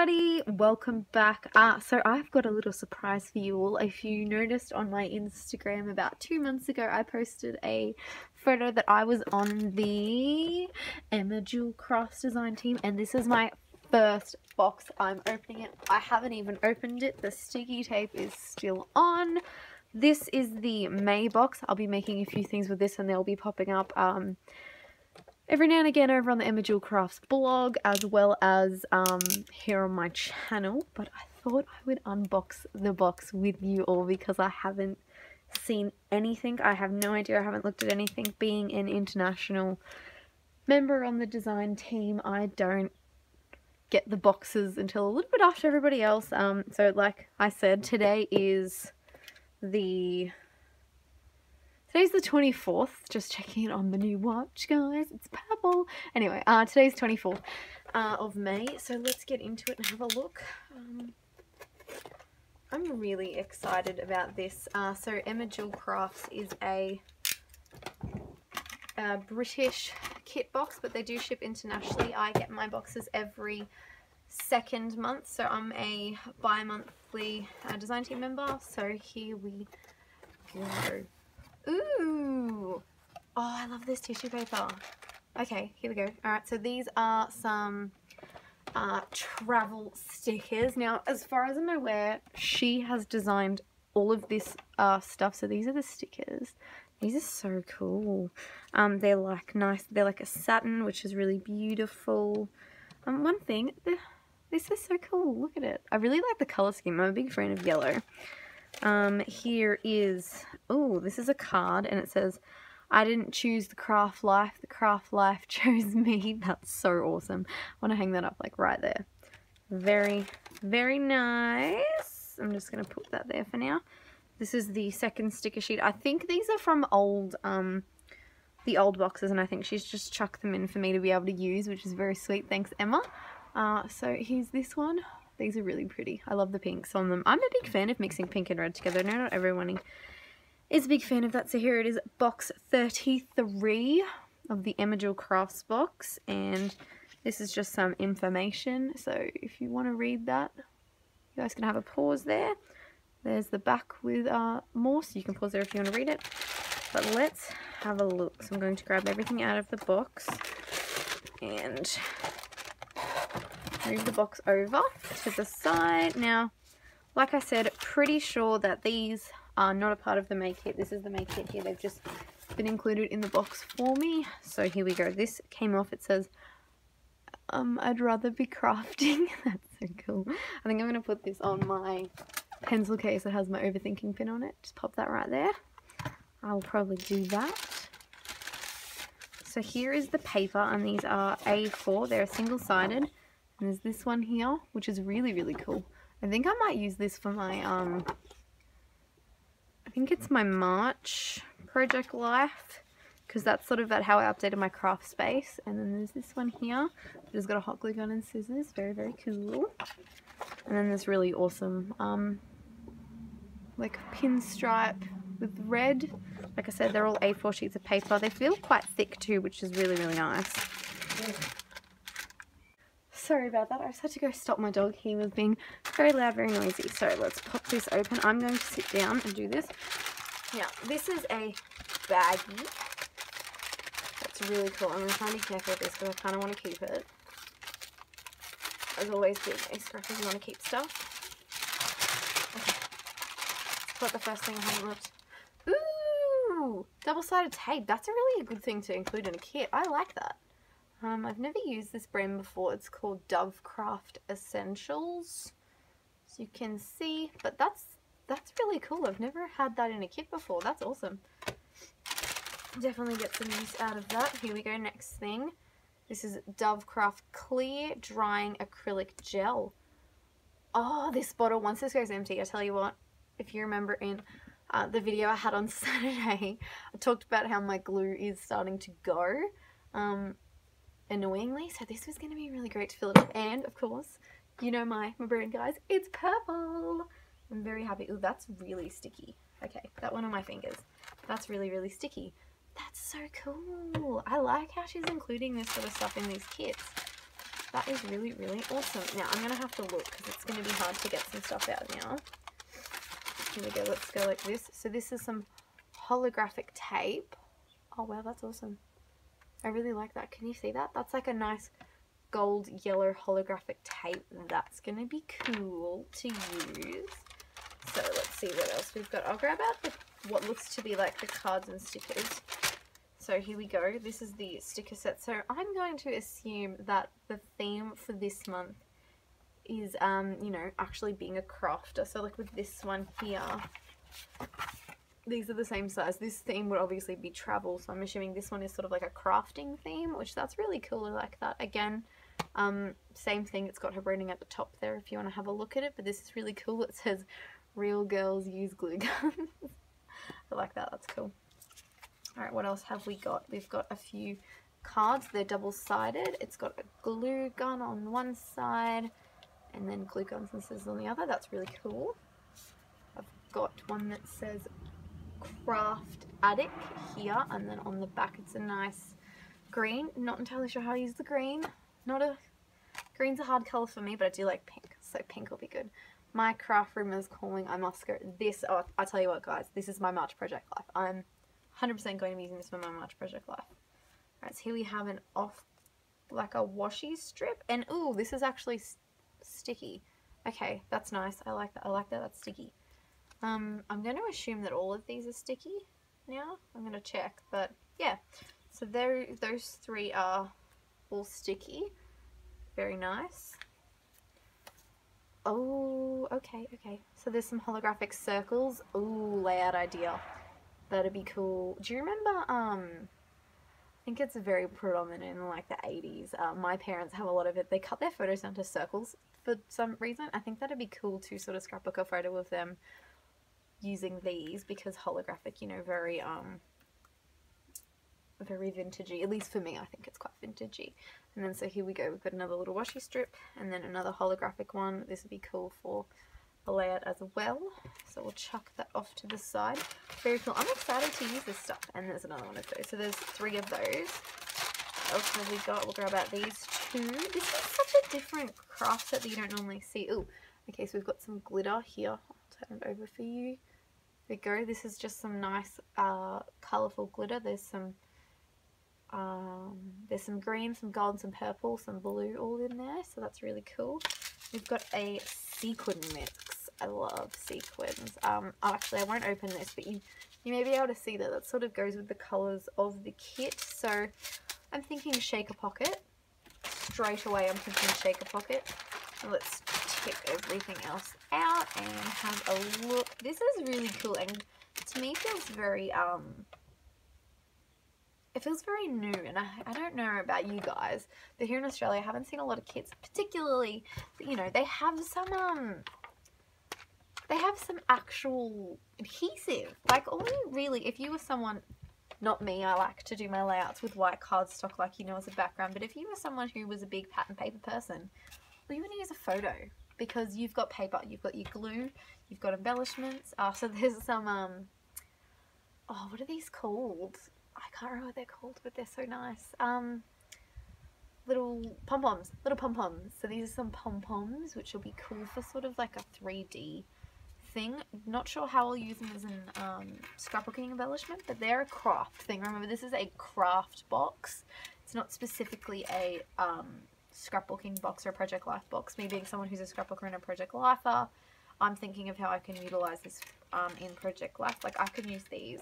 everybody, welcome back. So I've got a little surprise for you all. If you noticed on my Instagram about 2 months ago, I posted a photo that I was on the Emma Jewell Crafts design team, and this is my first box. I'm opening it. I haven't even opened it. The sticky tape is still on. This is the May box. I'll be making a few things with this and they'll be popping up every now and again over on the Emma Jewell Crafts blog, as well as here on my channel. But I thought I would unbox the box with you all because I haven't seen anything. I have no idea. I haven't looked at anything. Being an international member on the design team, I don't get the boxes until a little bit after everybody else. So like I said, today's the 24th, just checking it on the new watch, guys. It's purple. Anyway, today's 24th of May, so let's get into it and have a look. I'm really excited about this. So Emma Jewell Crafts is a British kit box, but they do ship internationally. I get my boxes every second month, so I'm a bi-monthly design team member. So here we go. Ooh! Oh, I love this tissue paper. Okay, here we go. Alright, so these are some travel stickers. Now, as far as I'm aware, she has designed all of this stuff. So these are the stickers. These are so cool. They're like nice. They're like a satin, which is really beautiful. One thing, this is so cool. Look at it. I really like the color scheme. I'm a big fan of yellow. Here is, oh, this is a card and it says, I didn't choose the craft life chose me. That's so awesome. I want to hang that up like right there. Very, very nice. I'm just going to put that there for now. This is the second sticker sheet. I think these are from the old boxes, and I think she's just chucked them in for me to be able to use, which is very sweet. Thanks, Emma. So here's this one. These are really pretty. I love the pinks on them. I'm a big fan of mixing pink and red together. No, not everyone is a big fan of that. So here it is, box 33 of the Emma Jewell Crafts box. And this is just some information. So if you want to read that, you guys can have a pause there. There's the back with more, so you can pause there if you want to read it. But let's have a look. So I'm going to grab everything out of the box and move the box over to the side. Now, like I said, pretty sure that these are not a part of the May kit. This is the May kit here. They've just been included in the box for me. So here we go. This came off. It says, I'd rather be crafting. That's so cool. I think I'm going to put this on my pencil case that has my overthinking pin on it. Just pop that right there. I'll probably do that. So here is the paper, and these are A4. They're single-sided. And there's this one here, which is really, really cool. I think I might use this for my, I think it's my March project life, because that's sort of about how I updated my craft space. And then there's this one here, which has got a hot glue gun and scissors. Very, very cool. And then this really awesome, like pinstripe with red. Like I said, they're all A4 sheets of paper. They feel quite thick too, which is really, really nice. Sorry about that. I just had to go stop my dog. He was being very loud, very noisy. So let's pop this open. I'm going to sit down and do this. Now, this is a baggie. That's really cool. I'm going to try and be careful with this because I kind of want to keep it. As always, being a scrapper, you want to keep stuff. Okay. Let's put the first thing I haven't looked. Ooh! Double-sided tape. That's a really good thing to include in a kit. I like that. I've never used this brand before. It's called Dove Craft Essentials, as you can see, but that's really cool. I've never had that in a kit before. That's awesome. Definitely get some use out of that. Here we go, next thing. This is Dove Craft Clear Drying Acrylic Gel. Oh, this bottle, once this goes empty, I tell you what, if you remember in the video I had on Saturday, I talked about how my glue is starting to go. Annoyingly, so this was going to be really great to fill it up. And of course, you know my brand, guys, it's purple. I'm very happy. Ooh, that's really sticky. Okay, that one on my fingers, that's really, really sticky. That's so cool. I like how she's including this sort of stuff in these kits. that is really, really awesome. Now, I'm going to have to look because it's going to be hard to get some stuff out now. Here we go. Let's go like this. So this is some holographic tape. Oh, wow, that's awesome. I really like that. Can you see that? That's like a nice gold yellow holographic tape. That's going to be cool to use. So let's see what else we've got. I'll grab out what looks to be like the cards and stickers. So here we go. This is the sticker set. So I'm going to assume that the theme for this month is, you know, actually being a crafter. So like with this one here, these are the same size. This theme would obviously be travel, so I'm assuming this one is sort of like a crafting theme, which that's really cool. I like that. Again, same thing. It's got her branding at the top there if you want to have a look at it, but this is really cool. It says, "Real girls use glue guns." I like that. That's cool. Alright, what else have we got? We've got a few cards. They're double-sided. It's got a glue gun on one side and then glue guns and scissors on the other. That's really cool. I've got one that says Craft Attic here, and then on the back it's a nice green. Not entirely sure how to use the green. Green's a hard colour for me, but I do like pink, so pink will be good. My craft room is calling. I must go. This, oh, I'll tell you what, guys, this is my March project life. I'm 100% going to be using this for my March project life. Alright, so here we have an like a washi strip, and ooh, this is actually sticky. Okay, that's nice. I like that. I like that. That's sticky. I'm going to assume that all of these are sticky now. I'm going to check, but yeah. So those three are all sticky. Very nice. Oh, okay, okay. So there's some holographic circles. Ooh, layout idea. That'd be cool. Do you remember, I think it's very predominant in like the 80s. My parents have a lot of it. They cut their photos down to circles for some reason. I think that'd be cool to sort of scrapbook a photo of them using these, because holographic, you know, very vintagey. At least for me, I think it's quite vintagey. And then so here we go. We've got another little washi strip and then another holographic one. This would be cool for a layout as well. So we'll chuck that off to the side. Very cool. I'm excited to use this stuff. And there's another one of those. So there's 3 of those. What else have we got? We'll grab out these 2. This is such a different craft set that you don't normally see. Ooh, okay, so we've got some glitter here. I'll turn it over for you. There we go. This is just some nice colourful glitter. There's some green, some gold, some purple, some blue all in there. So that's really cool. We've got a sequin mix. I love sequins. Actually, I won't open this, but you may be able to see that sort of goes with the colours of the kit. So I'm thinking shaker pocket. Straight away I'm thinking shaker pocket. So let's check everything else out and have a look. This is really cool, and to me feels very it feels very new, and I don't know about you guys, but here in Australia I haven't seen a lot of kits, particularly, you know, they have some actual adhesive. Like, all you really, if you were someone, not me, I like to do my layouts with white cardstock, like, you know, as a background, but if you were someone who was a big pattern paper person, well, you would use a photo, because you've got paper, you've got your glue, you've got embellishments. So there's some oh, what are these called? I can't remember what they're called, but they're so nice. Little pom-poms. So these are some pom-poms, which will be cool for sort of like a 3D thing. Not sure how I'll use them as an scrapbooking embellishment, but they're a craft thing. Remember, this is a craft box. It's not specifically a scrapbooking box or a Project Life box. Me being someone who's a scrapbooker and a Project Lifer, I'm thinking of how I can utilize this in Project Life. Like, I can use these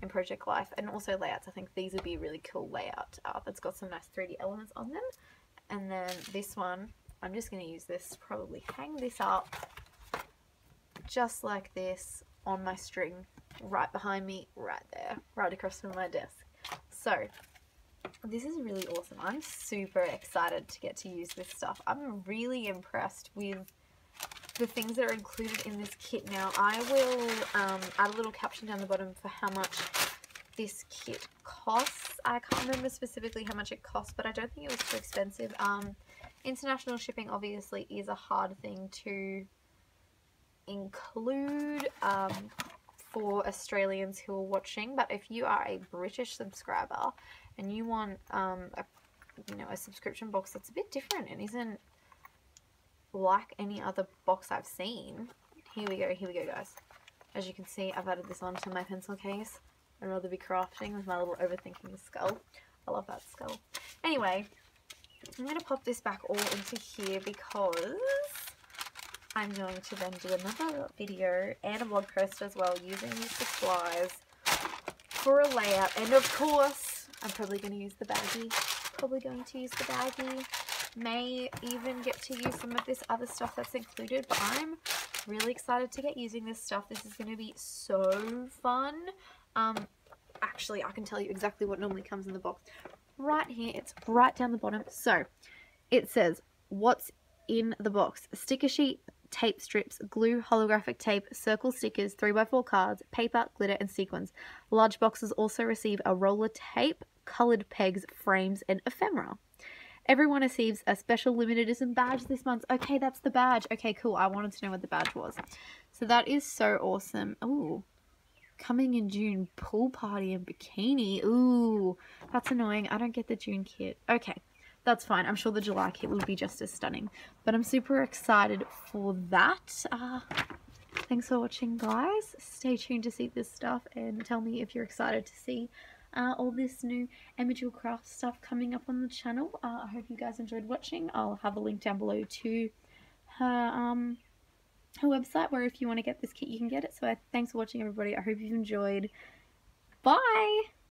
in Project Life, and also layouts. I think these would be a really cool layout that's got some nice 3D elements on them. And then this one, I'm just going to use this, probably hang this up just like this on my string right behind me, right there, right across from my desk. So this is really awesome. I'm super excited to get to use this stuff. I'm really impressed with the things that are included in this kit. Now, I will add a little caption down the bottom for how much this kit costs. I can't remember specifically how much it costs, but I don't think it was too expensive. International shipping obviously is a hard thing to include for Australians who are watching, but if you are a British subscriber and you want a you know, a subscription box that's a bit different and isn't like any other box I've seen. Here we go, guys. As you can see, I've added this onto my pencil case. I'd rather be crafting with my little overthinking skull. I love that skull. Anyway, I'm going to pop this back all into here because I'm going to then do another video and a blog post as well using these supplies for a layout. And of course, I'm probably going to use the baggie. May even get to use some of this other stuff that's included, but I'm really excited to get using this stuff. This is going to be so fun. Actually, I can tell you exactly what normally comes in the box. Right here, it's right down the bottom. So, it says, what's in the box? Sticker sheet, tape strips, glue, holographic tape, circle stickers, 3x4 cards, paper, glitter, and sequins. Large boxes also receive a roller tape, coloured pegs, frames, and ephemera. Everyone receives a special limited edition badge this month. Okay, that's the badge. Okay, cool. I wanted to know what the badge was. So that is so awesome. Ooh. Coming in June, pool party and bikini. Ooh, that's annoying. I don't get the June kit. Okay, that's fine. I'm sure the July kit will be just as stunning. But I'm super excited for that. Thanks for watching, guys. Stay tuned to see this stuff and tell me if you're excited to see all this new Emma Jewell Crafts stuff coming up on the channel. I hope you guys enjoyed watching. I'll have a link down below to her website where if you want to get this kit you can get it. So thanks for watching, everybody. I hope you've enjoyed. Bye.